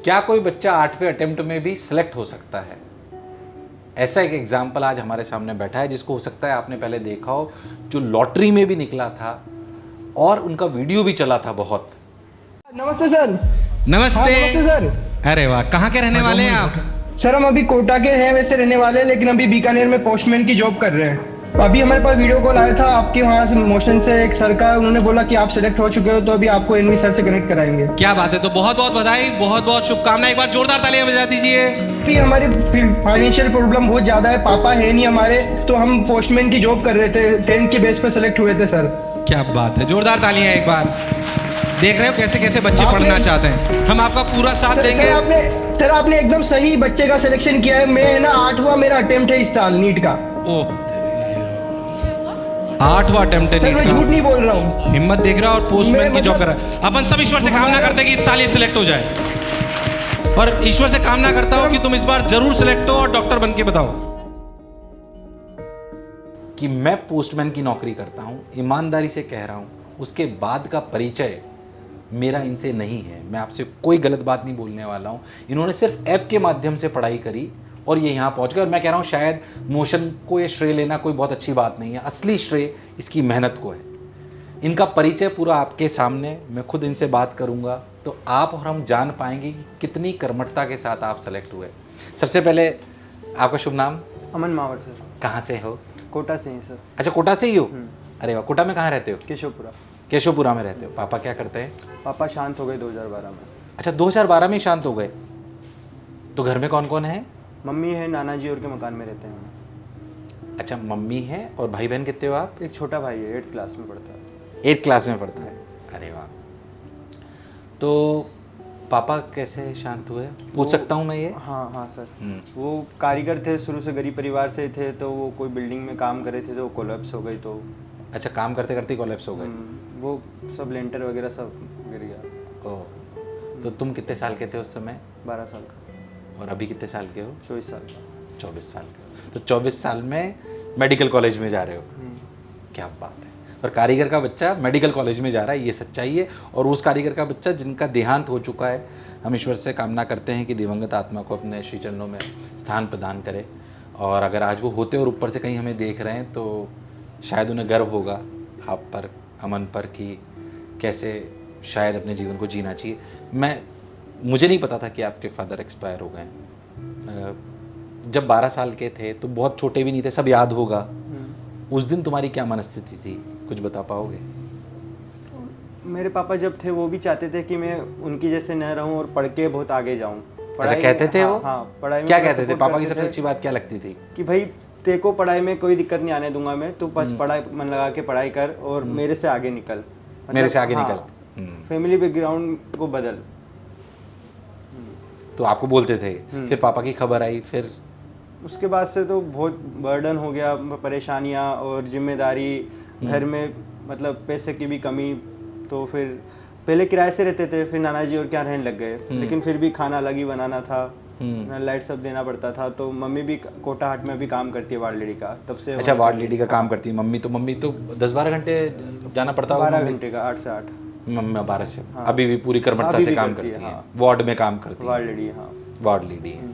क्या कोई बच्चा 8वें अटेम्प्ट में भी सिलेक्ट हो सकता है? ऐसा एक एग्जाम्पल आज हमारे सामने बैठा है जिसको हो सकता है आपने पहले देखा हो, जो लॉटरी में भी निकला था और उनका वीडियो भी चला था बहुत। नमस्ते सर। नमस्ते। हाँ, नमस्ते सर। अरे वाह, कहाँ के रहने वाले हैं आप? सर हम अभी कोटा के हैं वैसे रहने वाले हैं, लेकिन अभी बीकानेर में पोस्टमैन की जॉब कर रहे हैं। अभी हमारे पास वीडियो कॉल आया था आपके वहाँ से मोशन से एक सर का, उन्होंने बोला कि आप सेलेक्ट हो चुके हो, तो अभी आपको एनवी सर से कनेक्ट कराएंगे। क्या बात है, तो बहुत बहुत बधाई, बहुत बहुत शुभकामनाएं। एक बार जोरदार तालियां बजा दीजिए। अभी हमारी फाइनेंशियल प्रॉब्लम बहुत ज्यादा है, पापा है नहीं हमारे, तो हम पोस्टमैन की जॉब कर रहे थे, 10th के बेस पे सेलेक्ट हुए थे सर। क्या बात है, जोरदार तालियां एक बार। देख रहे हो कैसे कैसे बच्चे पढ़ना चाहते हैं, हम आपका पूरा साथ देंगे। सर आपने एकदम सही बच्चे का सिलेक्शन किया है। मैं ना 8वां मेरा अटेम्प्ट है इस साल नीट का। ओह, 8वां अटेम्प्ट है सर नीट मैं का। झूठ नहीं बोल रहा हूँ। हिम्मत देख रहा और पोस्टमैन की जॉब कर रहा है। अपन सब ईश्वर से कामना करते हैं कि इस साल ये सिलेक्ट हो जाए, और ईश्वर से कामना करता हूं कि तुम इस बार जरूर सिलेक्ट हो और डॉक्टर बन के बताओ कि मैं पोस्टमैन की नौकरी करता हूं, ईमानदारी से कह रहा हूं। उसके बाद का परिचय मेरा इनसे नहीं है। मैं आपसे कोई गलत बात नहीं बोलने वाला हूं। इन्होंने सिर्फ ऐप के माध्यम से पढ़ाई करी और ये यहाँ पहुँच गए। और मैं कह रहा हूँ शायद मोशन को ये श्रेय लेना कोई बहुत अच्छी बात नहीं है, असली श्रेय इसकी मेहनत को है। इनका परिचय पूरा आपके सामने, मैं खुद इनसे बात करूँगा तो आप और हम जान पाएंगे कि कितनी कर्मठता के साथ आप सेलेक्ट हुए। सबसे पहले आपका शुभ नाम? अमन मावर सर। कहाँ से हो? कोटा से ही सर। अच्छा, कोटा से ही हो? अरे वाह, कोटा में कहाँ रहते हो? केशवपुरा। केशवपुरा में रहते हो। पापा क्या करते हैं? पापा शांत हो गए 2012 में। अच्छा, 2012 में ही शांत हो गए। तो घर में कौन कौन है? मम्मी है, नाना जी और के मकान में रहते हैं। अच्छा, मम्मी है। और भाई बहन कितने हो आप? एक छोटा भाई है, 8th क्लास में पढ़ता है। 8th क्लास में पढ़ता है। अरे वाह। तो पापा कैसे शांत हुए, पूछ सकता हूँ मैं ये? हाँ हाँ सर। वो कारीगर थे, शुरू से गरीब परिवार से थे, तो वो कोई बिल्डिंग में काम कर रहे थे तो कोलैप्स हो गई। तो अच्छा, काम करते करते कोलैप्स हो गए। वो सब लेंटर वगैरह सब गिर गया। ओह, तो तुम कितने साल के थे उस समय? 12 साल का। और अभी कितने साल के हो? 24 साल का। 24 साल के हो। तो 24 साल में मेडिकल कॉलेज में जा रहे हो। क्या बात है। और कारीगर का बच्चा मेडिकल कॉलेज में जा रहा है, ये सच्चाई है। और उस कारीगर का बच्चा जिनका देहांत हो चुका है, हम ईश्वर से कामना करते हैं कि दिवंगत आत्मा को अपने श्री चरणों में स्थान प्रदान करे। और अगर आज वो होते और ऊपर से कहीं हमें देख रहे हैं तो शायद उन्हें गर्व होगा आप पर, अमन पर, कि कैसे शायद अपने जीवन को जीना चाहिए। मुझे नहीं पता था कि आपके फादर एक्सपायर हो गए। जब 12 साल के थे तो बहुत छोटे भी नहीं थे, सब याद होगा। उस दिन तुम्हारी क्या मनस्थिति थी, कुछ बता पाओगे? मेरे पापा जब थे वो भी चाहते थे कि मैं उनकी जैसे न रहूं और पढ़ के बहुत आगे जाऊं। अच्छा, कहते थे वो? हाँ, पढ़ाई में क्या थोड़ा कहते थे? support पापा की करते सबसे थे अच्छी बात क्या लगती थी? कि भाई तेरे को पढ़ाई में कोई दिक्कत नहीं आने दूंगा मैं, तो बस पढ़ाई मन लगा के पढ़ाई कर और मेरे से आगे निकल। मेरे से आगे हाँ, निकल। फैमिली बैकग्राउंड को बदल। तो आपको बोलते थे। फिर पापा की खबर आई, फिर उसके बाद से तो बहुत बर्डन हो गया, परेशानियां और जिम्मेदारी घर में, मतलब पैसे की भी कमी। तो फिर पहले किराए से रहते थे, फिर नाना जी और क्या रहने लग गए, लेकिन फिर भी खाना अलग ही बनाना था, लाइट सब देना पड़ता था। तो मम्मी भी कोटा हाट में भी काम करती है वार्ड लेडी का, तब से। अच्छा, वार्ड लेडी का काम करती है मम्मी। तो मम्मी तो 10-12 घंटे जाना पड़ता होगा। 12 घंटे का, 8 से 8। मम्मी 12 से। अभी भी पूरी कर्मठता से काम करती है। वार्ड में काम करती है, वार्ड लेडी। हाँ, वार्ड लेडी है।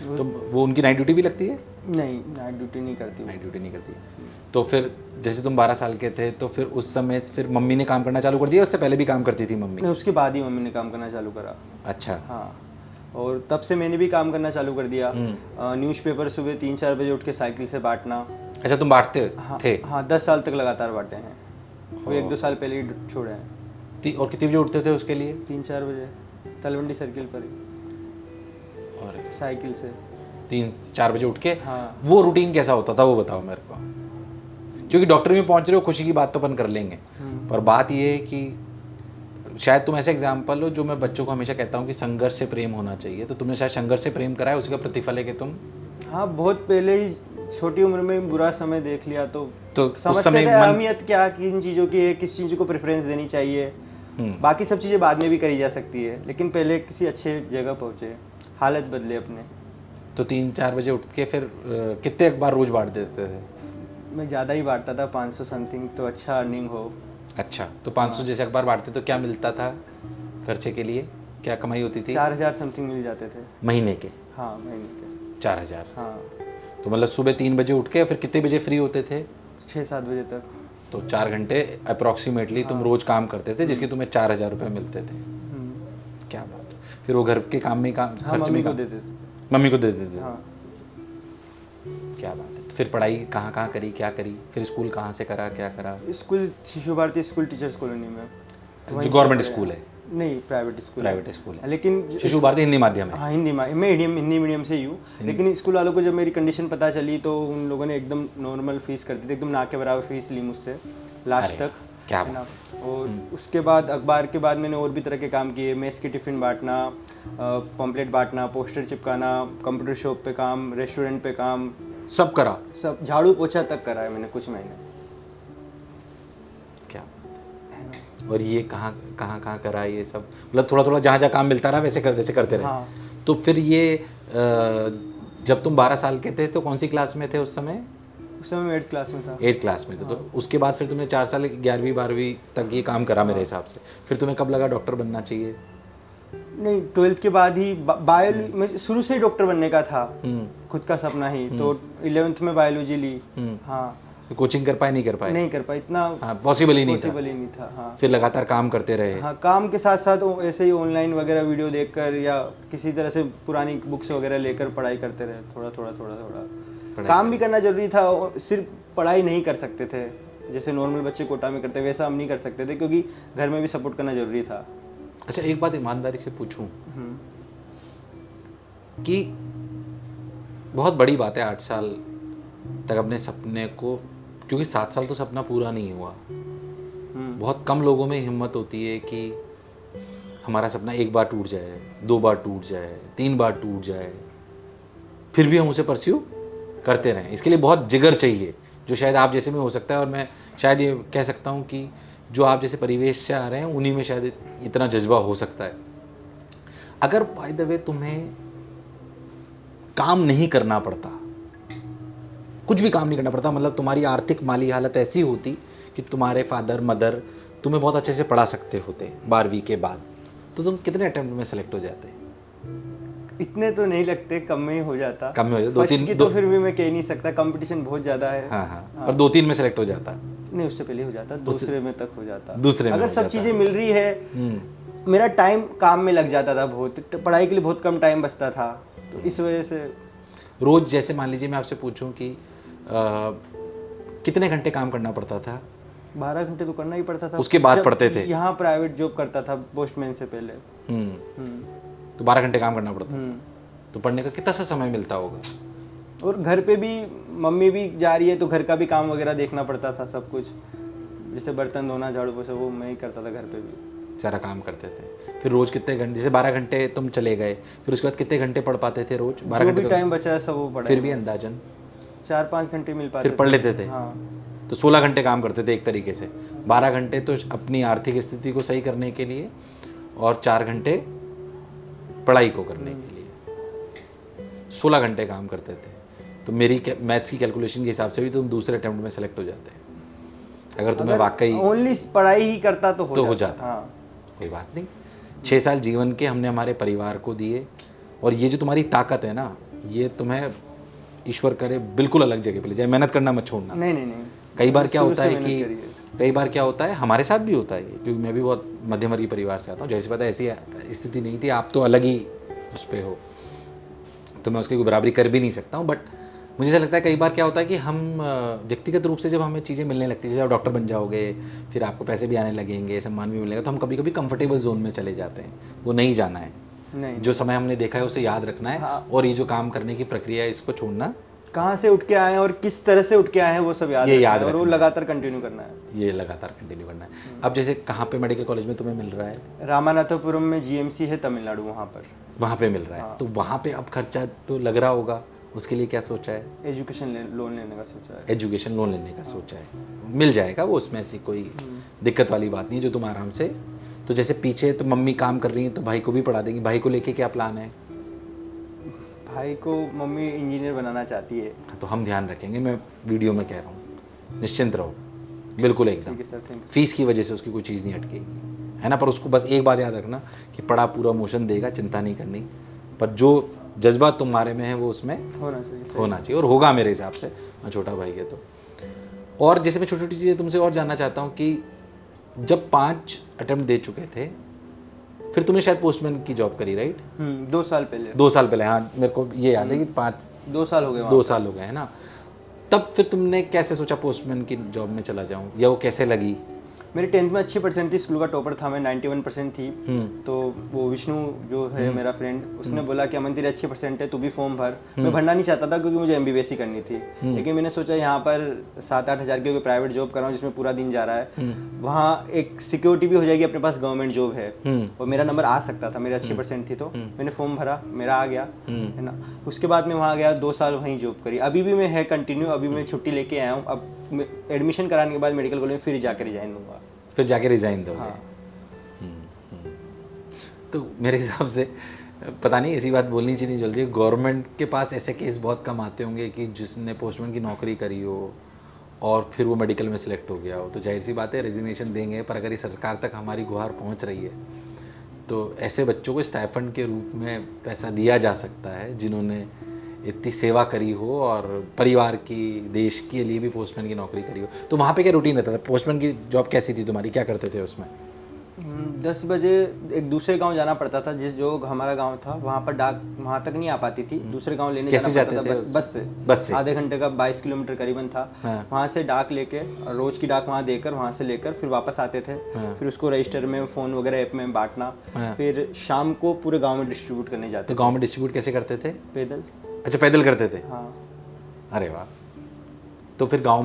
तो वो उनकी नाइट ड्यूटी भी लगती है? नहीं, नाइट ड्यूटी नहीं करती। नाइट ड्यूटी नहीं करती। तो फिर जैसे तुम 12 साल के थे तो फिर उस समय फिर मम्मी ने काम करना चालू कर दिया? उससे पहले भी काम करती थी मम्मी? नहीं, उसके बाद ही मम्मी ने काम करना चालू करा। अच्छा। हाँ, और तब से मैंने भी काम करना चालू कर दिया। न्यूज़पेपर सुबह 3-4 बजे उठ के साइकिल से बांटना। अच्छा, तुम बांटते थे? हाँ, 10 साल तक लगातार बांटे हैं। वो 1-2 साल पहले ही छोड़े हैं। और कितने बजे उठते थे उसके लिए? 3-4 बजे तलवंडी सर्किल पर ही, और साइकिल से 3-4 बजे उठ के। हाँ। वो रूटीन कैसा होता था, वो बताओ मेरे को। क्योंकि डॉक्टर में पहुंच रहे हो, खुशी की बात तो अपन कर लेंगे, पर बात ये है कि शायद तुम ऐसे एग्जाम्पल हो जो मैं बच्चों को हमेशा कहता हूँ कि संघर्ष से प्रेम होना चाहिए। तो तुमने शायद संघर्ष से प्रेम करा है, उसी का प्रतिफल है कि तुम। हाँ, बहुत पहले ही छोटी उम्र में बुरा समय देख लिया तो उस समझते समय थे अहमियत क्या, किन चीज़ों की है, किस चीज़ को प्रेफरेंस देनी चाहिए। बाकी सब चीज़ें बाद में भी करी जा सकती है, लेकिन पहले किसी अच्छे जगह पहुँचे, हालत बदले अपने। तो 3-4 बजे उठ के फिर कितने अखबार रोज बांट देते थे? मैं ज़्यादा ही बांटता था, 500 समथिंग, तो अच्छा अर्निंग हो। अच्छा, तो 500 जैसे अखबार बांटते तो क्या मिलता था खर्चे के लिए? क्या कमाई होती थी? 4,000 समथिंग मिल जाते थे। महीने के? हाँ महीने के। 4,000? हाँ तो मतलब सुबह 3 बजे उठ के फिर कितने बजे फ्री होते थे? 6-7 बजे तक। तो 4 घंटे अप्रोक्सीमेटली तुम रोज काम करते थे जिसके तुम्हें 4,000 रुपये मिलते थे। क्या बात है। फिर वो घर के काम में काम हाँ खर्च मम्मी में को काम दे देते थे। मम्मी को दे देते थे। हाँ क्या बात है। तो फिर पढ़ाई कहाँ कहाँ करी, क्या करी? फिर स्कूल कहाँ से करा, क्या करा? स्कूल शिशु भारती स्कूल टीचर्स कॉलोनी में। वहीं जो से गवर्नमेंट पढ़े। स्कूल है? नहीं प्राइवेट स्कूल। प्राइवेट स्कूल है। लेकिन शिशु भारती हिंदी माध्यम है? हाँ हिंदी मीडियम से ही हूँ। लेकिन स्कूल वालों को जब मेरी कंडीशन पता चली तो उन लोगों ने एकदम नॉर्मल फीस कर दी थी, एकदम ना के बराबर फीस ली मुझसे लास्ट अरे, तक। क्या है ना। और उसके बाद अखबार के बाद मैंने और भी तरह के काम किए, मेस की टिफ़िन बांटना, पम्पलेट बांटना, पोस्टर चिपकाना, कंप्यूटर शॉप पे काम, रेस्टोरेंट पे काम, सब करा? सब झाड़ू पोछा तक करा है मैंने कुछ महीने। क्या बात है। और ये कहाँ कहाँ कहाँ करा ये सब? मतलब थोड़ा थोड़ा जहाँ जहाँ काम मिलता रहा वैसे करते रहे? हाँ। तो फिर ये जब तुम 12 साल के थे तो कौन सी क्लास में थे उस समय? उस समय मैं 8th क्लास में था। 8th क्लास में थे। तो उसके बाद फिर तुमने 4 साल 11वीं 12वीं तक ये काम करा मेरे हिसाब से। फिर तुम्हें कब लगा डॉक्टर बनना चाहिए? नहीं 12th के बाद ही बायोलॉजी में शुरू से ही डॉक्टर बनने का था, खुद का सपना ही। तो 11th में बायोलॉजी ली। हाँ कोचिंग कर पाए, नहीं कर पाए? नहीं कर पाई इतना। हाँ, पॉसिबल ही नहीं था। हाँ फिर लगातार काम करते रहे? हाँ काम के साथ साथ ऐसे ही ऑनलाइन वगैरह वीडियो देखकर या किसी तरह से पुरानी बुक्स वगैरह लेकर पढ़ाई करते रहे, थोड़ा थोड़ा। काम भी करना जरूरी था, और सिर्फ पढ़ाई नहीं कर सकते थे जैसे नॉर्मल बच्चे कोटा में करते, वैसा हम नहीं कर सकते थे क्योंकि घर में भी सपोर्ट करना जरूरी था। अच्छा एक बात ईमानदारी से पूछूं कि बहुत बड़ी बात है 8 साल तक अपने सपने को, क्योंकि 7 साल तो सपना पूरा नहीं हुआ। बहुत कम लोगों में हिम्मत होती है कि हमारा सपना एक बार टूट जाए, 2 बार टूट जाए, 3 बार टूट जाए, फिर भी हम उसे परस्यू करते रहें। इसके लिए बहुत जिगर चाहिए, जो शायद आप जैसे में हो सकता है। और मैं शायद ये कह सकता हूँ कि जो आप जैसे परिवेश से आ रहे हैं उन्हीं में शायद इतना जज्बा हो सकता है। अगर बाय द वे तुम्हें काम नहीं करना पड़ता, कुछ भी काम नहीं करना पड़ता, मतलब तुम्हारी आर्थिक माली हालत ऐसी होती कि तुम्हारे फादर मदर तुम्हें बहुत अच्छे से पढ़ा सकते होते 12वीं के बाद, तो तुम कितने अटेम्प्ट में सेलेक्ट हो जाते? इतने तो नहीं लगते, कम में ही हो जाता। कम में हो जाता? 2-3 की तो फिर भी मैं कह नहीं सकता, कंपटीशन बहुत ज़्यादा है। हाँ। पर 2-3 में सेलेक्ट हो जाता? नहीं उससे पहले हो जाता, दूसरे में तक हो जाता। दूसरे में अगर हो सब जाता। चीज़ें मिल रही है। मेरा टाइम काम में लग जाता था बहुत, पढ़ाई के लिए बहुत कम टाइम बचता था, तो इस वजह से। रोज जैसे मान लीजिए मैं आपसे पूछूं कि कितने घंटे काम करना पड़ता था? 12 घंटे तो करना ही पड़ता था। उसके बाद पढ़ते थे? यहाँ प्राइवेट जॉब करता था पोस्टमैन से पहले। तो 12 घंटे काम करना पड़ता था। तो पढ़ने का कितना सा समय मिलता होगा? और घर पे भी मम्मी भी जा रही है तो घर का भी काम वगैरह देखना पड़ता था, सब कुछ जैसे बर्तन धोना, झाड़ू पोछा, वो मैं ही करता था घर पे भी। सारा काम करते थे। फिर रोज कितने घंटे, जैसे 12 घंटे तुम चले गए, फिर उसके बाद कितने घंटे पढ़ पाते थे रोज? 12 जो घंटे भी टाइम बचा है सब वो पढ़ा। फिर भी अंदाजन 4-5 घंटे मिल पाते फिर पढ़ लेते थे? हाँ। तो 16 घंटे काम करते थे एक तरीके से। 12 घंटे तो अपनी आर्थिक स्थिति को सही करने के लिए और 4 घंटे पढ़ाई को करने के लिए, 16 घंटे काम करते थे। तो मेरी मैथ्स की कैलकुलेशन के हिसाब से भी तुम दूसरे अटेम्प्ट में सेलेक्ट हो जाते हैं, अगर तुम्हें वाकई ओनली पढ़ाई ही करता तो हो जाता। हाँ। कोई बात नहीं। 6 साल जीवन के हमने हमारे परिवार को दिए, और ये जो तुम्हारी ताकत है ना, ये तुम्हें ईश्वर करे बिल्कुल अलग जगह पे ले जाए। मेहनत करना मत छोड़ना। नहीं। कई बार क्या होता है हमारे साथ भी होता है, क्योंकि मैं भी बहुत मध्यम वर्गीय परिवार से आता हूँ। जैसे पता है ऐसी स्थिति नहीं थी, आप तो अलग ही उस पर हो, तो मैं उसकी कोई बराबरी कर भी नहीं सकता हूँ। बट मुझे ऐसा लगता है कई बार क्या होता है कि हम व्यक्तिगत रूप से जब हमें चीज़ें मिलने लगती है, जैसे आप डॉक्टर बन जाओगे, फिर आपको पैसे भी आने लगेंगे, सम्मान भी मिलेगा, तो हम कभी कभी कंफर्टेबल जोन में चले जाते हैं। वो नहीं जाना है। नहीं, जो समय हमने देखा है उसे याद रखना है। हाँ। और ये जो काम करने की प्रक्रिया है इसको छोड़ना, कहाँ से उठ के आए हैं और किस तरह से उठ के आए हैं वो सब याद रखना है, और वो लगातार कंटिन्यू करना है। ये लगातार कंटिन्यू करना है। अब जैसे कहाँ पे मेडिकल कॉलेज में तुम्हें मिल रहा है? रामानाथपुरम में जीएमसी है तमिलनाडु, वहाँ पे मिल रहा है। तो वहाँ पे अब खर्चा तो लग रहा होगा, उसके लिए क्या सोचा है? एजुकेशन लोन लेने का सोचा है। एजुकेशन लोन लेने का सोचा है, मिल जाएगा वो, उसमें ऐसी कोई दिक्कत वाली बात नहीं है, जो तुम आराम से। तो जैसे पीछे तो मम्मी काम कर रही है तो भाई को भी पढ़ा देंगी। भाई को लेके क्या प्लान है? भाई को मम्मी इंजीनियर बनाना चाहती है। तो हम ध्यान रखेंगे, मैं वीडियो में कह रहा हूँ, निश्चिंत रहो, बिल्कुल एकदम। ठीक है सर, थैंक यू। फीस की वजह से उसकी कोई चीज़ नहीं अटकेगी। है ना। पर उसको बस एक बात याद रखना कि पढ़ा पूरा मोशन देगा, चिंता नहीं करनी, पर जो जज्बा तुम्हारे में है वो उसमें होना चाहिए। होना चाहिए, और होगा मेरे हिसाब से, मैं छोटा भाई है तो। और जैसे मैं छोटी छोटी चीज़ें तुमसे और जानना चाहता हूँ कि जब 5 अटेम्प्ट दे चुके थे, फिर तुमने शायद पोस्टमैन की जॉब करी, राइट? 2 साल पहले। 2 साल पहले, हाँ मेरे को ये याद है कि 2 साल हो गए 2 साल हो गए है ना। तब फिर तुमने कैसे सोचा पोस्टमैन की जॉब में चला जाऊँ, या वो कैसे लगी? मेरी 10th में अच्छी परसेंट थी, स्कूल का टॉपर था मैं, 91% थी। तो वो विष्णु जो है मेरा फ्रेंड, उसने बोला कि अमन तेरी अच्छी परसेंट है, तू भी फॉर्म भर। मैं भरना नहीं चाहता था क्योंकि मुझे MBBS ही करनी थी, लेकिन मैंने सोचा यहाँ पर 7-8 हज़ार की कोई प्राइवेट जॉब कर रहा हूँ जिसमें पूरा दिन जा रहा है, वहाँ एक सिक्योरिटी भी हो जाएगी, अपने पास गवर्नमेंट जॉब है, और मेरा नंबर आ सकता था, मेरी अच्छी परसेंट थी। तो मैंने फॉर्म भरा, मेरा आ गया, है ना। उसके बाद मैं वहाँ गया, 2 साल वहीं जॉब करी। अभी भी मैं है कंटिन्यू, अभी मैं छुट्टी लेके आया हूँ। अब एडमिशन कराने के बाद मेडिकल कॉलेज में फिर जाकर रिजाइन दूंगा। फिर जाके रिजाइन दोगे? हाँ। तो मेरे हिसाब से पता नहीं, ऐसी बात बोलनी चाहिए नहीं जल्दी, गवर्नमेंट के पास ऐसे केस बहुत कम आते होंगे कि जिसने पोस्टमैन की नौकरी करी हो और फिर वो मेडिकल में सिलेक्ट हो गया हो, तो जाहिर सी बात है रेजिग्नेशन देंगे। पर अगर ये सरकार तक हमारी गुहार पहुंच रही है तो ऐसे बच्चों को स्टाइफंड के रूप में पैसा दिया जा सकता है जिन्होंने इतनी सेवा करी हो और परिवार की, देश के लिए भी पोस्टमैन की नौकरी करी हो। तो वहाँ पे क्या रूटीन रहता था? पोस्टमैन की जॉब कैसी थी तुम्हारी, क्या करते थे उसमें? 10 बजे एक दूसरे गांव जाना पड़ता था, जिस जो हमारा गांव था वहाँ पर डाक वहाँ तक नहीं आ पाती थी, दूसरे गांव लेने कैसे जाना पड़ता जाते था। थे? बस से बस आधे घंटे का 22 किलोमीटर करीबन था। वहाँ से डाक लेके, और रोज की डाक वहाँ देकर, वहाँ से लेकर फिर वापस आते थे। फिर उसको रजिस्टर में, फ़ोन वगैरह ऐप में बांटना, फिर शाम को पूरे गाँव में डिस्ट्रीब्यूट करने जाते। तो गाँव में डिस्ट्रीब्यूट कैसे करते थे? पैदल। अच्छा, पैदल करते थे? हाँ। अरे वाह। तो फिर गांव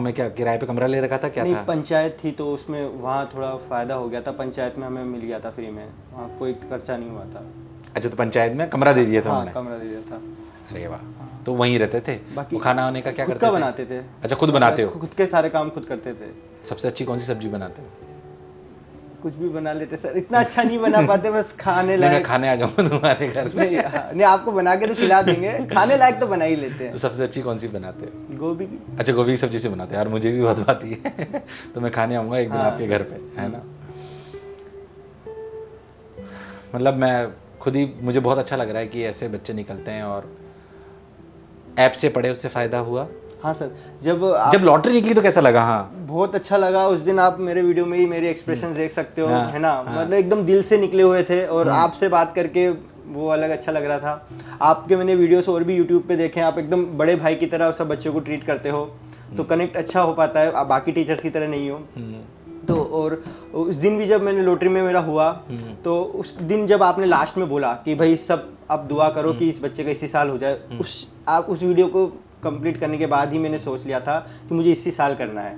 में क्या किराए पे कमरा ले रखा था, क्या नहीं, था? पंचायत थी तो उसमें वहाँ थोड़ा फ़ायदा हो गया था, पंचायत में हमें मिल गया था फ्री में, वहाँ कोई खर्चा नहीं हुआ था। अच्छा, तो पंचायत में कमरा दे दिया था हाँ, उन्होंने? कमरा दे दिया था। अरे वाह। तो वहीं रहते थे? बाकी वो खाना वाने का क्या खुद करते का थे? बनाते थे। अच्छा, खुद बनाते हो? खुद के सारे काम खुद करते थे। सबसे अच्छी कौन सी सब्जी बनाते हो? कुछ भी बना लेते सर, इतना अच्छा नहीं बना पाते, बस खाने नहीं, मैं लायक। खाने आ जाऊंगा तुम्हारे घर में। नहीं, हाँ, नहीं आपको बना के तो खिला देंगे, खाने लायक तो बना ही लेते हैं। तो सबसे अच्छी कौन सी बनाते हो? गोभी की। अच्छा, गोभी की सब्जी से बनाते हैं यार, मुझे भी बहुत आती है। तो मैं खाने आऊँगा एक दिन आपके घर पे, है ना। मतलब मैं खुद ही, मुझे बहुत अच्छा लग रहा है कि ऐसे बच्चे निकलते हैं और ऐप से पढ़े, उससे फ़ायदा हुआ। हाँ सर, जब लॉटरी निकली तो कैसा लगा? हाँ, बहुत अच्छा लगा। उस दिन आप मेरे वीडियो में ही मेरे एक्सप्रेशन देख सकते हो, है ना। मतलब एकदम दिल से निकले हुए थे, और आपसे बात करके वो अलग अच्छा लग रहा था। आपके मैंने वीडियोस और भी यूट्यूब पे देखे, आप एकदम बड़े भाई की तरह सब बच्चों को ट्रीट करते हो, तो कनेक्ट अच्छा हो पाता है, आप बाकी टीचर्स की तरह नहीं हो। तो और उस दिन भी जब मैंने लॉटरी में मेरा हुआ, तो उस दिन जब आपने लास्ट में बोला कि भाई सब आप दुआ करो कि इस बच्चे का इसी साल हो जाए, आप उस वीडियो को कंप्लीट करने के बाद ही मैंने सोच लिया था कि मुझे इसी साल करना है।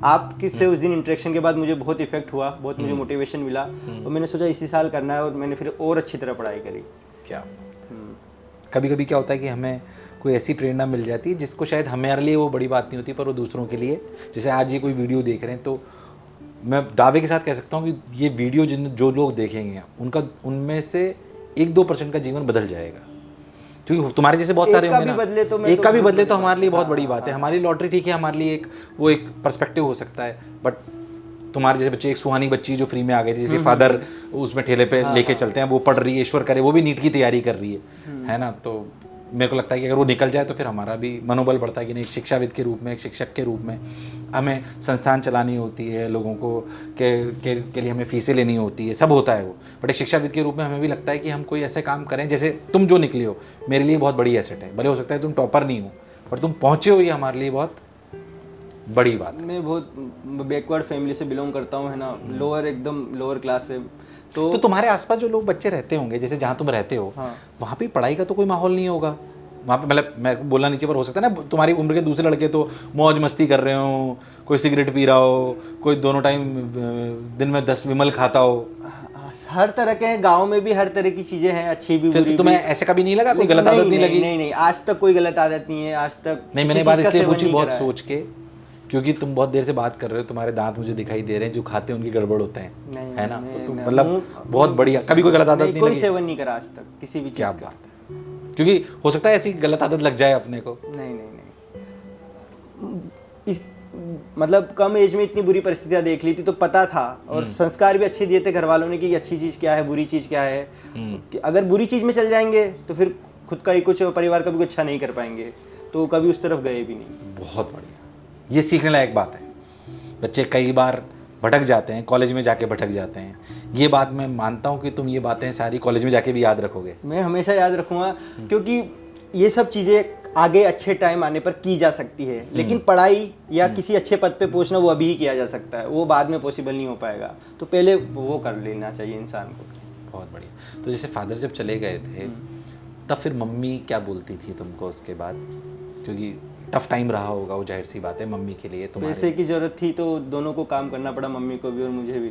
आपके से उस दिन इंटरेक्शन के बाद मुझे बहुत इफेक्ट हुआ, बहुत मुझे मोटिवेशन मिला, और मैंने सोचा इसी साल करना है, और मैंने फिर और अच्छी तरह पढ़ाई करी। क्या कभी कभी क्या होता है कि हमें कोई ऐसी प्रेरणा मिल जाती है जिसको शायद हमारे लिए वो बड़ी बात नहीं होती, पर वो दूसरों के लिए, जैसे आज ये कोई वीडियो देख रहे हैं, तो मैं दावे के साथ कह सकता हूँ कि ये वीडियो जो लोग देखेंगे उनमें से 1-2% का जीवन बदल जाएगा। क्योंकि तुम्हारे जैसे बहुत सारे होंगे ना, एक का भी बदले तो हमारे लिए बहुत बड़ी बात है। हमारी लॉटरी ठीक है, हमारे लिए एक पर्सपेक्टिव हो सकता है, बट तुम्हारे जैसे बच्चे, एक सुहानी बच्ची जो फ्री में आ गई थी, जिसके फादर उसमें ठेले पे लेके चलते हैं, वो पढ़ रही है, ईश्वर करे वो भी नीट की तैयारी कर रही है ना। तो मेरे को लगता है कि अगर वो निकल जाए तो फिर हमारा भी मनोबल बढ़ता है कि नहीं, एक शिक्षाविद के रूप में, एक शिक्षक के रूप में हमें संस्थान चलानी होती है, लोगों को के लिए हमें फीसें लेनी होती है, सब होता है वो, बट एक शिक्षाविद के रूप में हमें भी लगता है कि हम कोई ऐसे काम करें, जैसे तुम जो निकले हो मेरे लिए बहुत बड़ी एसेट है। भले हो सकता है तुम टॉपर नहीं हो, पर तुम पहुँचे हो, ये हमारे लिए बहुत बड़ी बात। मैं बहुत बैकवर्ड फैमिली से बिलोंग करता हूँ, है ना, लोअर, एकदम लोअर क्लास से। तो तुम्हारे आसपास जो लोग बच्चे रहते होंगे, जैसे जहाँ तुम रहते हो, वहाँ पे पढ़ाई का तो कोई माहौल नहीं होगा वहाँ पे? मतलब मैं बोलना नीचे पर हो सकता है ना, तुम्हारी उम्र के दूसरे लड़के तो मौज मस्ती कर रहे हो, कोई सिगरेट पी रहा हो, कोई दोनों टाइम दिन में 10 विमल खाता हो। हर तरह के हैं, गाँव में भी हर तरह की चीज़ें हैं, अच्छी भी बुरी भी। तुम्हें ऐसे कभी नहीं लगा, कोई गलत आदत नहीं लगी? नहीं, आज तक कोई गलत आदत नहीं है, आज तक। नहीं, मैंने बात इसलिए पूछी बहुत सोच के, क्योंकि तुम बहुत देर से बात कर रहे हो, तुम्हारे दांत मुझे दिखाई दे रहे हैं, जो खाते हैं उनकी गड़बड़ होते हैं, है ना। तो तुम मतलब बहुत बढ़िया, कभी कोई गलत आदत नहीं लगी? कोई सेवन नहीं करा आज तक किसी भी चीज़ का। क्या बात है, क्योंकि हो सकता है ऐसी गलत आदत लग जाए अपने को। नहीं, इस मतलब कम एज में इतनी बुरी परिस्थितियां देख ली थी, तो पता था और संस्कार भी अच्छे दिए थे घर वालों ने कि अच्छी चीज़ क्या है, बुरी चीज़ क्या है। कि अगर बुरी चीज़ में चल जाएंगे तो फिर खुद का ही कुछ और परिवार का भी कुछ अच्छा नहीं कर पाएंगे, तो कभी उस तरफ गए भी नहीं। बहुत बढ़िया, ये सीखने लायक बात है। बच्चे कई बार भटक जाते हैं, कॉलेज में जाके भटक जाते हैं। ये बात मैं मानता हूँ कि तुम ये बातें सारी कॉलेज में जाके भी याद रखोगे। मैं हमेशा याद रखूँगा, क्योंकि ये सब चीज़ें आगे अच्छे टाइम आने पर की जा सकती है, लेकिन पढ़ाई या किसी अच्छे पद पे पहुंचना वो अभी ही किया जा सकता है, वो बाद में पॉसिबल नहीं हो पाएगा। तो पहले वो कर लेना चाहिए इंसान को। बहुत बढ़िया। तो जैसे फादर जब चले गए थे तब फिर मम्मी क्या बोलती थी तुमको उसके बाद? क्योंकि टफ टाइम रहा होगा वो, जाहिर सी बात है मम्मी के लिए। तुम्हारे पैसे की ज़रूरत थी तो दोनों को काम करना पड़ा, मम्मी को भी और मुझे भी।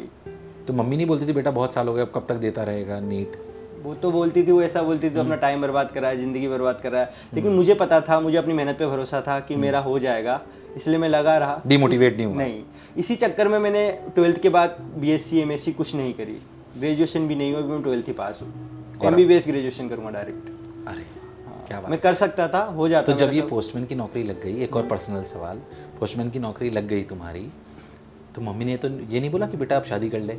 तो मम्मी नहीं बोलती थी बेटा बहुत साल हो गए, अब कब तक देता रहेगा नीट? वो तो बोलती थी, वो ऐसा बोलती थी अपना टाइम बर्बाद करा है, ज़िंदगी बर्बाद करा है। लेकिन मुझे पता था, मुझे अपनी मेहनत पे भरोसा था कि मेरा हो जाएगा, इसलिए मैं लगा रहा। डिमोटिवेट नहीं हुआ? नहीं, इसी चक्कर में मैंने 12th के बाद BSc MSc कुछ नहीं करी, ग्रेजुएशन भी नहीं हुआ, मैं 12th ही पास हूँ। MBBS ग्रेजुएशन करूँगा डायरेक्ट। अरे क्या बात। मैं कर सकता था, हो जाता। तो जब ये पोस्टमैन की नौकरी लग गई, एक और पर्सनल सवाल, पोस्टमैन की नौकरी लग गई तुम्हारी, तो मम्मी ने तो ये नहीं बोला कि बेटा आप शादी कर ले?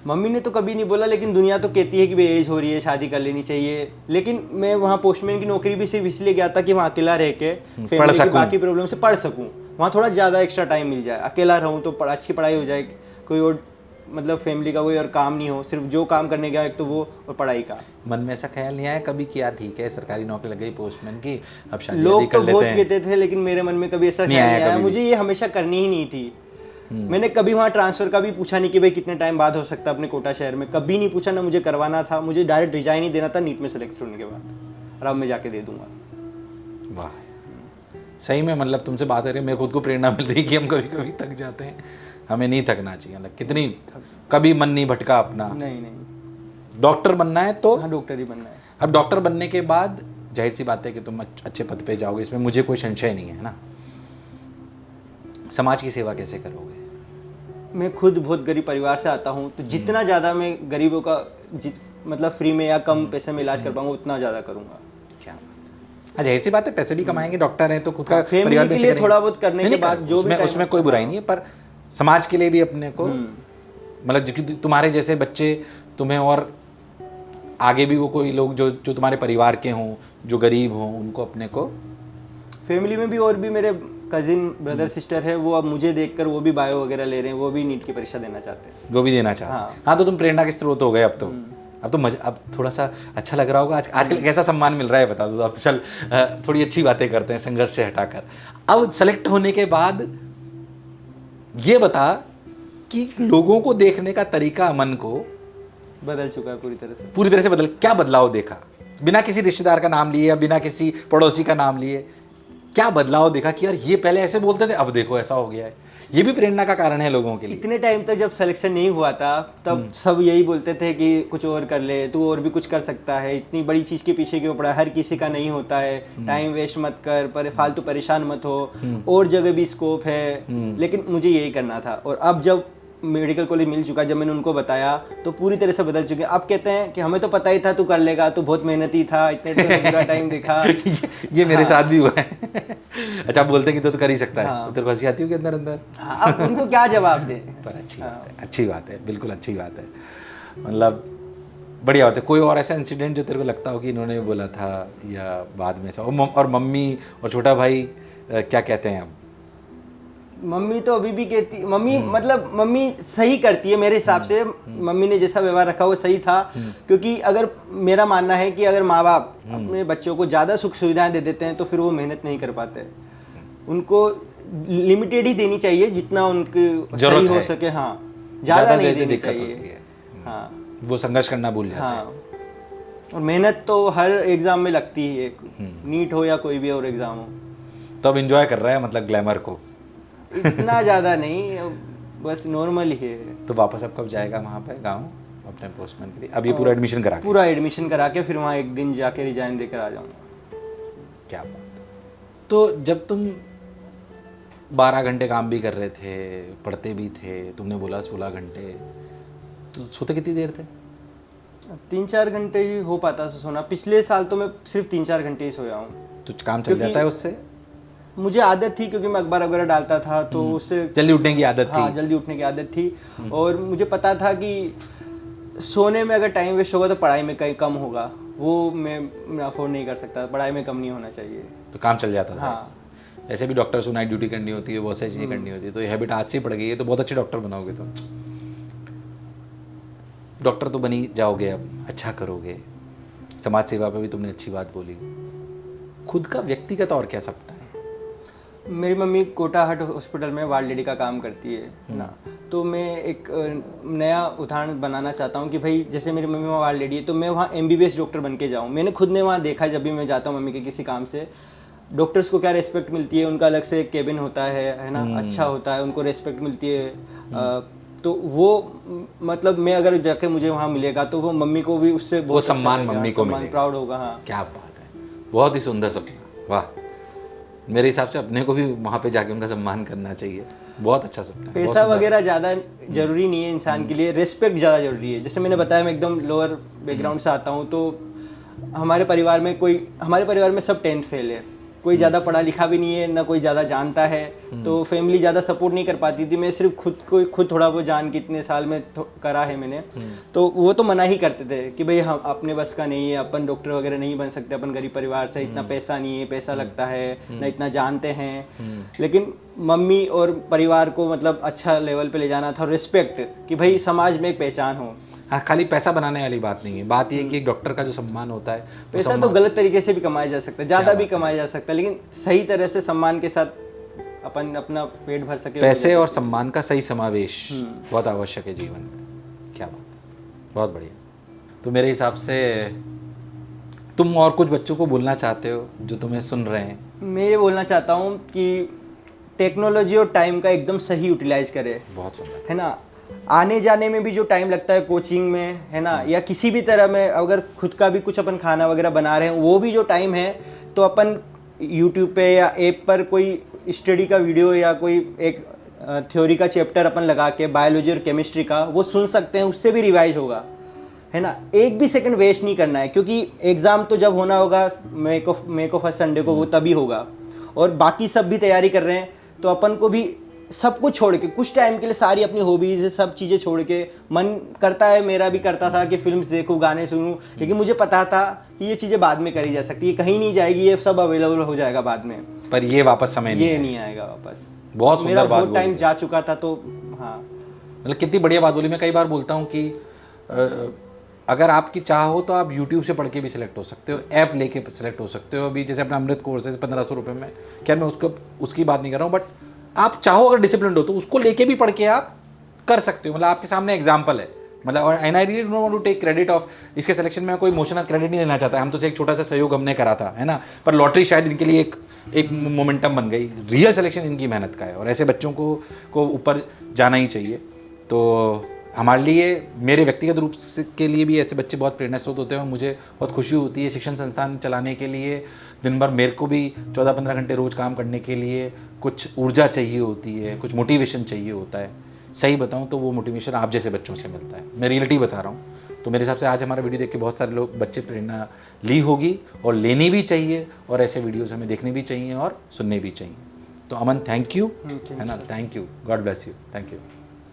मम्मी ने तो कभी नहीं बोला, लेकिन दुनिया तो कहती है कि भाई एज हो रही है, शादी कर लेनी चाहिए। लेकिन मैं वहाँ पोस्टमैन की नौकरी भी सिर्फ इसलिए गया था कि वहाँ अकेला रह के फैमिली की बाकी प्रॉब्लम से पढ़ सकूँ, वहाँ थोड़ा ज़्यादा एक्स्ट्रा टाइम मिल जाए। अकेला रहूँ तो अच्छी पढ़ाई हो जाए, कोई और मतलब फैमिली का कोई और काम नहीं हो, सिर्फ जो काम करने गया एक तो वो और पढ़ाई का। मन में ऐसा ख्याल नहीं आया कभी कि यार ठीक है सरकारी नौकरी लग गई पोस्टमैन की, अब शादी लोग कर तो लेते बहुत हैं? कहते थे, लेकिन मेरे मन में कभी ऐसा ख्याल नहीं आया। मुझे ये हमेशा करनी ही नहीं थी। मैंने कभी वहाँ ट्रांसफ़र का भी पूछा नहीं कि भाई कितने टाइम बाद हो सकता है अपने कोटा शहर में, कभी नहीं पूछा, ना मुझे करवाना था। मुझे डायरेक्ट रिजाइन ही देना था नीट में सेलेक्ट होने के बाद, और अब मैं जाके दे दूंगा। वाह, सही में मतलब तुमसे बात करके मेरे खुद को प्रेरणा मिल रही है कि हम कभी कभी थक जाते हैं, हमें नहीं थकना चाहिए। मतलब कितनी कभी मन नहीं भटका अपना? नहीं। डॉक्टर बनना है तो? हाँ, डॉक्टर ही बनना है। अब डॉक्टर बनने के बाद जाहिर सी बात है कि तुम अच्छे पद पे जाओगे, इसमें मुझे कोई संशय नहीं है ना। समाज की सेवा कैसे करोगे? मैं खुद बहुत गरीब परिवार से आता हूँ, तो जितना ज़्यादा मैं गरीबों का मतलब फ्री में या कम पैसे में इलाज कर पाऊंगा उतना ज़्यादा करूँगा। क्या बात है, जाहिर सी बात है पैसे भी कमाएंगे, डॉक्टर हैं तो खुद का फैमिली के लिए थोड़ा बहुत करने के बाद जो भी उसमें कोई बुराई नहीं है, पर समाज के लिए भी अपने को मतलब तुम्हारे जैसे बच्चे तुम्हें और आगे भी वो कोई लोग जो तुम्हारे परिवार के हों, जो गरीब हों, उनको अपने को फैमिली में भी और भी मेरे कजिन ब्रदर सिस्टर है, वो अब मुझे देखकर वो भी बायो वगैरह ले रहे हैं, वो भी नीट की परीक्षा देना चाहते हैं। वो भी देना चाहते हैं। हाँ, तो तुम प्रेरणा के स्रोत हो गए अब तो। अब तो अब थोड़ा सा अच्छा लग रहा होगा। आजकल कैसा सम्मान मिल रहा है बता दो। अब चल थोड़ी अच्छी बातें करते हैं संघर्ष से हटाकर। अब सेलेक्ट होने के बाद ये बता कि लोगों को देखने का तरीका मन को बदल चुका है पूरी तरह से बदल। क्या बदलाव देखा बिना किसी रिश्तेदार का नाम लिए या बिना किसी पड़ोसी का नाम लिए? क्या बदलाव देखा कि यार ये पहले ऐसे बोलते थे, अब देखो ऐसा हो गया है? ये भी प्रेरणा का कारण है लोगों के लिए। इतने टाइम तक जब सिलेक्शन नहीं हुआ था तब सब यही बोलते थे कि कुछ और कर ले, तू और भी कुछ कर सकता है, इतनी बड़ी चीज़ के पीछे क्यों पड़ा, हर किसी का नहीं होता है, टाइम वेस्ट मत कर, पर फालतू परेशान मत हो, और जगह भी स्कोप है। लेकिन मुझे यही करना था। और अब जब मेडिकल कॉलेज मिल चुका, जब मैंने उनको बताया तो पूरी तरह से बदल चुके। अब कहते हैं कि हमें तो पता ही था तू कर लेगा, तू बहुत मेहनती था, इतने पूरा टाइम दिखा। ये मेरे साथ भी हुआ है। अच्छा, आप बोलते हैं कि तो कर ही सकता है। हाँ। तेरे को हंसी आती होगी अंदर अंदर। हाँ, अब उनको क्या जवाब दे। पर अच्छी बात है, अच्छी बात है, बिल्कुल अच्छी बात है। मतलब बढ़िया बात है। कोई और ऐसा इंसिडेंट जो तेरे को लगता हो कि इन्होंने बोला था या बाद में ऐसा? और मम्मी और छोटा भाई क्या कहते हैं अब? मम्मी तो अभी भी कहती, मम्मी मतलब मम्मी सही करती है मेरे हिसाब से। मम्मी ने जैसा व्यवहार रखा वो सही था, क्योंकि अगर मेरा मानना है कि अगर माँ बाप अपने बच्चों को ज़्यादा सुख सुविधाएं दे देते हैं तो फिर वो मेहनत नहीं कर पाते। उनको लिमिटेड ही देनी चाहिए जितना उनकी सही हो सके। हाँ, ज़्यादा नहीं देनी चाहिए। हाँ, वो संघर्ष करना भूल जाते हैं। हाँ, और मेहनत तो हर एग्ज़ाम में लगती है, नीट हो या कोई भी और एग्ज़ाम हो। तो अब एंजॉय कर रहा है मतलब ग्लैमर को? इतना ज़्यादा नहीं, बस नॉर्मल ही है। तो वापस अब कब जाएगा वहाँ पे गाँव अपने पोस्टमैन के लिए? अब ये पूरा एडमिशन करा के? पूरा एडमिशन करा के फिर वहाँ एक दिन जाके रिजाइन देकर आ जाऊँगा। क्या बात। तो जब तुम 12 घंटे काम भी कर रहे थे, पढ़ते भी थे, तुमने बोला 16 घंटे, तो सोते कितनी देर थे? 3-4 घंटे ही हो पाता सोना। पिछले साल तो मैं सिर्फ 3-4 घंटे ही सोया हूँ। तो काम चल जाता है उससे? मुझे आदत थी क्योंकि मैं अखबार वगैरह डालता था तो उससे जल्दी उठने की आदत हाँ थी। जल्दी उठने की आदत थी। और मुझे पता था कि सोने में अगर टाइम वेस्ट होगा तो पढ़ाई में कहीं कम होगा, वो मैं अफोर्ड नहीं कर सकता, पढ़ाई में कम नहीं होना चाहिए। तो काम चल जाता था। हाँ। ऐसे भी डॉक्टर्स को नाइट ड्यूटी करनी होती है, बहुत सारी चीज़ें करनी होती है, तो ये हैबिट आज से ही पड़ गई है, तो बहुत अच्छे डॉक्टर बनाओगे। तो डॉक्टर तो बनी जाओगे, अब अच्छा करोगे, समाज सेवा पे भी तुमने अच्छी बात बोली। खुद का व्यक्तिगत और क्या सपना है? मेरी मम्मी कोटाहट हॉस्पिटल में वार्ड लेडी का काम करती है ना, तो मैं एक नया उदाहरण बनाना चाहता हूँ कि भाई जैसे मेरी मम्मी वहाँ वार्ड लेडी है तो मैं वहाँ MBBS डॉक्टर बन के जाऊँ। मैंने खुद ने वहाँ देखा, जब भी मैं जाता हूँ मम्मी के किसी काम से, डॉक्टर्स को क्या रिस्पेक्ट मिलती है, उनका अलग से केबिन होता है ना, अच्छा होता है, उनको रिस्पेक्ट मिलती है। तो वो मतलब मैं अगर जाके मुझे वहाँ मिलेगा तो वो मम्मी को भी उससे वो बहुत अच्छा सम्मान लगेगा, मम्मी को सम्मान, मिलेगा। प्राउड होगा। हाँ क्या बात है, बहुत ही सुंदर सपना, वाह। मेरे हिसाब से अपने को भी वहाँ पे जाके उनका सम्मान करना चाहिए, बहुत अच्छा सपना है। बहुत पैसा सुंदर। वगैरह ज़्यादा जरूरी नहीं है इंसान के लिए, रिस्पेक्ट ज़्यादा जरूरी है। जैसे मैंने बताया मैं एकदम लोअर बैकग्राउंड से आता हूँ, तो हमारे परिवार में सब 10th फेल है, कोई ज़्यादा पढ़ा लिखा भी नहीं है, ना कोई ज़्यादा जानता है, तो फैमिली ज़्यादा सपोर्ट नहीं कर पाती थी। मैं सिर्फ खुद थोड़ा वो जान के इतने साल में करा है मैंने, तो वो तो मना ही करते थे कि भाई हम अपने बस का नहीं है, अपन डॉक्टर वगैरह नहीं बन सकते, अपन गरीब परिवार से, इतना पैसा नहीं है, पैसा लगता है ना, इतना जानते हैं। लेकिन मम्मी और परिवार को मतलब अच्छा लेवल पे ले जाना था, रिस्पेक्ट कि भाई समाज में एक पहचान हो। हाँ, खाली पैसा बनाने वाली बात नहीं है, बात ये है कि एक डॉक्टर का जो सम्मान होता है, वो पैसा तो सम्मान- गलत तरीके से भी कमाया जा सकता है, ज़्यादा भी कमाया जा सकता है, लेकिन सही तरह से सम्मान के साथ अपन अपना पेट भर सके। पैसे और सम्मान का सही समावेश बहुत आवश्यक है जीवन में। क्या बात है, बहुत बढ़िया। तो मेरे हिसाब से तुम और कुछ बच्चों को बोलना चाहते हो जो तुम्हें सुन रहे हैं? मैं ये बोलना चाहता हूँ कि टेक्नोलॉजी और टाइम का एकदम सही यूटिलाइज करे, बहुत सुंदर। है ना। आने जाने में भी जो टाइम लगता है कोचिंग में, है ना, या किसी भी तरह में अगर खुद का भी कुछ अपन खाना वगैरह बना रहे हैं, वो भी जो टाइम है तो अपन यूट्यूब पे या ऐप पर कोई स्टडी का वीडियो या कोई एक थ्योरी का चैप्टर अपन लगा के, बायोलॉजी और केमिस्ट्री का, वो सुन सकते हैं, उससे भी रिवाइज होगा, है ना। एक भी सेकंड वेस्ट नहीं करना है, क्योंकि एग्ज़ाम तो जब होना होगा मे को फर्स्ट संडे को, वो तभी होगा। और बाकी सब भी तैयारी कर रहे हैं, तो अपन को भी सब कुछ छोड़ के कुछ टाइम के लिए सारी अपनी हॉबीज़ सब चीज़ें छोड़ के, मन करता है, मेरा भी करता था कि फिल्म्स देखूं, गाने सुनूं, लेकिन मुझे पता था कि ये चीज़ें बाद में करी जा सकती है, कहीं नहीं जाएगी, ये सब अवेलेबल हो जाएगा बाद में, पर ये वापस समय नहीं ये है। नहीं आएगा वापस। बहुत सुंदर मेरा बात बहुत टाइम बोली। जा चुका था, तो हाँ, मतलब कितनी बढ़िया बात बोली। मैं कई बार बोलता हूँ कि अगर आपकी चाह हो तो आप YouTube से पढ़ के भी सिलेक्ट हो सकते हो, ऐप लेके सिलेक्ट हो सकते हो। अभी जैसे अपना अमृत कोर्स है 1500 रुपये में, क्या मैं उसकी बात नहीं कर रहा हूँ, बट आप चाहो अगर डिसिप्लिन हो तो उसको लेके भी पढ़ के आप कर सकते हो। मतलब आपके सामने एग्जाम्पल है, मतलब। और and I really don't want to take credit of इसके सिलेक्शन में, कोई इमोशनल क्रेडिट नहीं लेना चाहता। हम तो एक छोटा सा सहयोग हमने करा था, है ना, पर लॉटरी शायद इनके लिए एक मोमेंटम बन गई। रियल सिलेक्शन इनकी मेहनत का है, और ऐसे बच्चों को ऊपर जाना ही चाहिए। तो हमारे लिए, मेरे व्यक्तिगत रूप से के लिए भी ऐसे बच्चे बहुत प्रेरणा स्रोत होते हैं, और मुझे बहुत खुशी होती है। शिक्षण संस्थान चलाने के लिए दिन भर मेरे को भी 14-15 घंटे रोज़ काम करने के लिए कुछ ऊर्जा चाहिए होती है, कुछ मोटिवेशन चाहिए होता है। सही बताऊं तो वो मोटिवेशन आप जैसे बच्चों से मिलता है। मैं रियलिटी बता रहा हूँ। तो मेरे हिसाब से आज हमारा वीडियो देख के बहुत सारे लोग, बच्चे प्रेरणा ली होगी, और लेनी भी चाहिए, और ऐसे वीडियोज़ हमें देखने भी चाहिए और सुनने भी चाहिए। तो अमन, थैंक यू, है ना, thank you, God bless you, thank you.